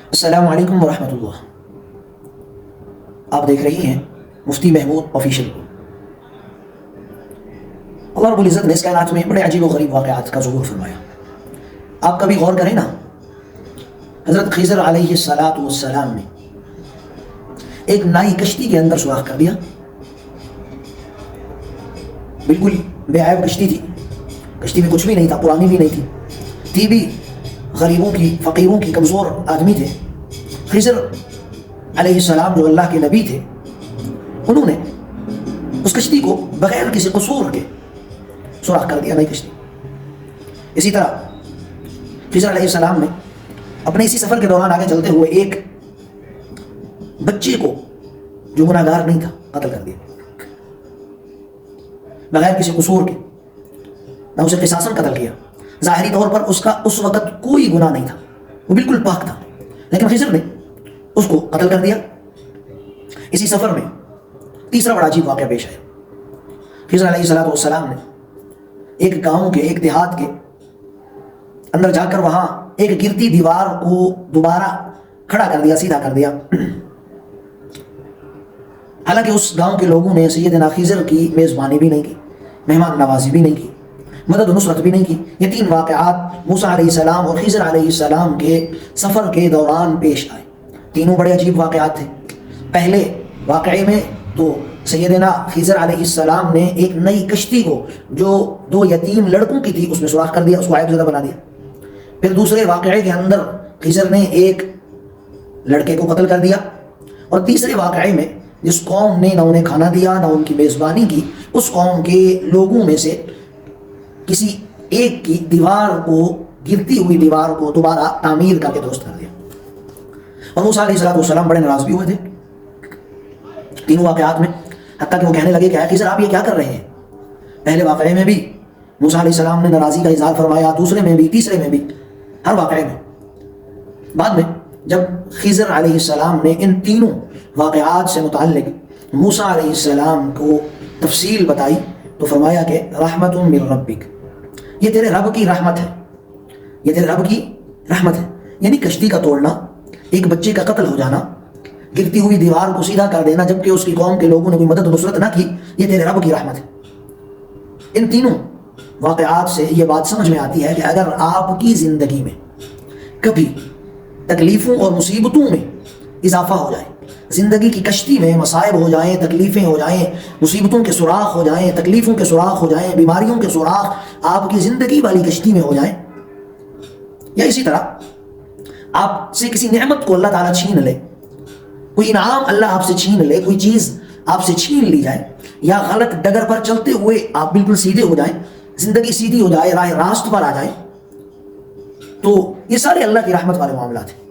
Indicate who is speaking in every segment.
Speaker 1: السلام علیکم ورحمۃ اللہ. آپ دیکھ رہی ہیں مفتی محمود آفیشیل. اللہ رب العزت نے اس کائنات میں بڑے عجیب و غریب واقعات کا ظہور فرمایا. آپ کبھی غور کریں نا، حضرت خضر علیہ السلام نے ایک نئی کشتی کے اندر سوراخ کر دیا. بالکل بے عیب کشتی تھی، کشتی میں کچھ بھی نہیں تھا، پرانی بھی نہیں تھی بھی غریبوں کی، فقیروں کی، کمزور آدمی تھے. خضر علیہ السلام جو اللہ کے نبی تھے، انہوں نے اس کشتی کو بغیر کسی قصور کے سوراخ کر دیا، نئی کشتی. اسی طرح خضر علیہ السلام نے اپنے اسی سفر کے دوران آگے چلتے ہوئے ایک بچے کو جو گناہ گار نہیں تھا قتل کر دیا بغیر کسی قصور کے. نہ اسے قصاصاً قتل کیا. ظاہری طور پر اس کا اس وقت کوئی گناہ نہیں تھا، وہ بالکل پاک تھا، لیکن خضر نے اس کو قتل کر دیا. اسی سفر میں تیسرا بڑا عجیب واقعہ پیش آیا. خضر علیہ السلام نے ایک گاؤں کے، ایک دیہات کے اندر جا کر وہاں ایک گرتی دیوار کو دوبارہ کھڑا کر دیا، سیدھا کر دیا. حالانکہ اس گاؤں کے لوگوں نے سیدنا خضر کی میزبانی بھی نہیں کی، مہمان نوازی بھی نہیں کی، مدد و نصرت بھی نہیں کی. یہ تین واقعات موسیٰ علیہ السلام اور خضر علیہ السلام کے سفر کے دوران پیش آئے. تینوں بڑے عجیب واقعات تھے. پہلے واقعے میں تو سیدنا خضر علیہ السلام نے ایک نئی کشتی کو جو 2 یتیم لڑکوں کی تھی اس میں سوراخ کر دیا، اس کو عیب زدہ بنا دیا. پھر دوسرے واقعے کے اندر خضر نے ایک لڑکے کو قتل کر دیا. اور تیسرے واقعے میں جس قوم نے نہ انہیں کھانا دیا، نہ ان کی میزبانی کی، اس قوم کے لوگوں میں سے کسی ایک کی دیوار کو، گرتی ہوئی دیوار کو دوبارہ تعمیر کر کے درست کر دیا. اور موسیٰ علیہ السلام بڑے ناراض بھی ہوئے تھے تینوں واقعات میں، حتیٰ کہ وہ کہنے لگے کہ اے خضر آپ یہ کیا کر رہے ہیں. پہلے واقعے میں بھی موسیٰ علیہ السلام نے ناراضی کا اظہار فرمایا، دوسرے میں بھی، تیسرے میں بھی، ہر واقعے میں. بعد میں جب خضر علیہ السلام نے ان تینوں واقعات سے متعلق موسیٰ علیہ السلام کو تفصیل بتائی تو فرمایا کہ رحمت من ربک، یہ تیرے رب کی رحمت ہے، یہ تیرے رب کی رحمت ہے. یعنی کشتی کا توڑنا، ایک بچے کا قتل ہو جانا، گرتی ہوئی دیوار کو سیدھا کر دینا جبکہ اس کی قوم کے لوگوں نے کوئی مدد و نصرت نہ کی، یہ تیرے رب کی رحمت ہے. ان تینوں واقعات سے یہ بات سمجھ میں آتی ہے کہ اگر آپ کی زندگی میں کبھی تکلیفوں اور مصیبتوں میں اضافہ ہو جائے، زندگی کی کشتی میں مصائب ہو جائیں، تکلیفیں ہو جائیں، مصیبتوں کے سوراخ ہو جائیں، تکلیفوں کے سوراخ ہو جائیں، بیماریوں کے سوراخ آپ کی زندگی والی کشتی میں ہو جائیں، یا اسی طرح آپ سے کسی نعمت کو اللہ تعالیٰ چھین لے، کوئی انعام اللہ آپ سے چھین لے، کوئی چیز آپ سے چھین لی جائے، یا غلط ڈگر پر چلتے ہوئے آپ بالکل سیدھے ہو جائیں، زندگی سیدھی ہو جائے، راہ راست پر آ جائے، تو یہ سارے اللہ کی رحمت والے معاملات ہیں.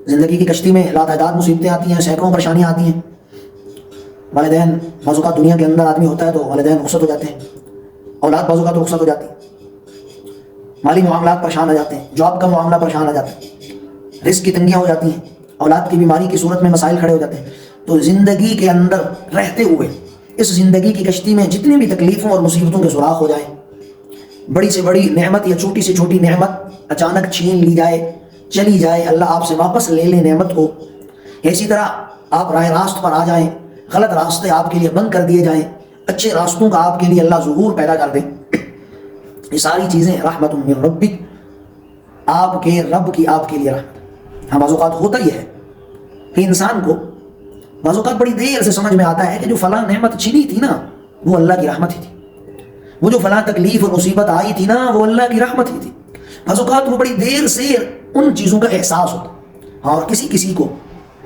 Speaker 1: زندگی کی کشتی میں لاتعداد مصیبتیں آتی ہیں، سینکڑوں پریشانیاں آتی ہیں. والدین بعض اوقات دنیا کے اندر آدمی ہوتا ہے تو والدین رخصت ہو جاتے ہیں، اولاد بعض اوقات رخصت ہو جاتی ہے، مالی معاملات پریشان آ جاتے ہیں، جاب کا معاملہ پریشان آ جاتا ہے، رزق کی تنگیاں ہو جاتی ہیں، اولاد کی بیماری کی صورت میں مسائل کھڑے ہو جاتے ہیں. تو زندگی کے اندر رہتے ہوئے اس زندگی کی کشتی میں جتنی بھی تکلیفوں اور مصیبتوں کے سوراخ ہو جائیں، بڑی سے بڑی نعمت یا چھوٹی سے چھوٹی نعمت اچانک چھین لی جائے، چلی جائے، اللہ آپ سے واپس لے لے نعمت کو، اسی طرح آپ راہ راست پر آ جائیں، غلط راستے آپ کے لیے بند کر دیے جائیں، اچھے راستوں کا آپ کے لیے اللہ ظہور پیدا کر دے، یہ ساری چیزیں رحمت من ربک، آپ کے رب کی آپ کے لیے رحمت. بعض اوقات ہوتا ہی ہے کہ انسان کو بعض اوقات بڑی دیر سے سمجھ میں آتا ہے کہ جو فلاں نعمت چھینی تھی نا وہ اللہ کی رحمت ہی تھی، وہ جو فلاں تکلیف اور مصیبت آئی تھی نا وہ اللہ کی رحمت ہی تھی. بعض اوقات وہ بڑی دیر سے ان چیزوں کا احساس ہوتا، اور کسی کو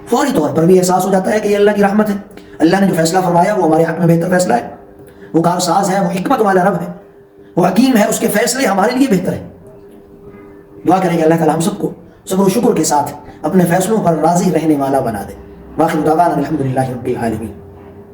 Speaker 1: فوری طور پر بھی احساس ہو جاتا ہے کہ یہ اللہ کی رحمت ہے. اللہ نے جو فیصلہ فرمایا وہ ہمارے حق میں بہتر فیصلہ ہے، وہ کارساز ہے، وہ حکمت والا رب ہے، وہ حکیم ہے، اس کے فیصلے ہمارے لیے بہتر ہیں. دعا کریں کہ اللہ تعالیٰ ہم سب کو صبر و شکر کے ساتھ اپنے فیصلوں پر راضی رہنے والا بنا دے. واخر دعوانا الحمدللہ رب العالمین.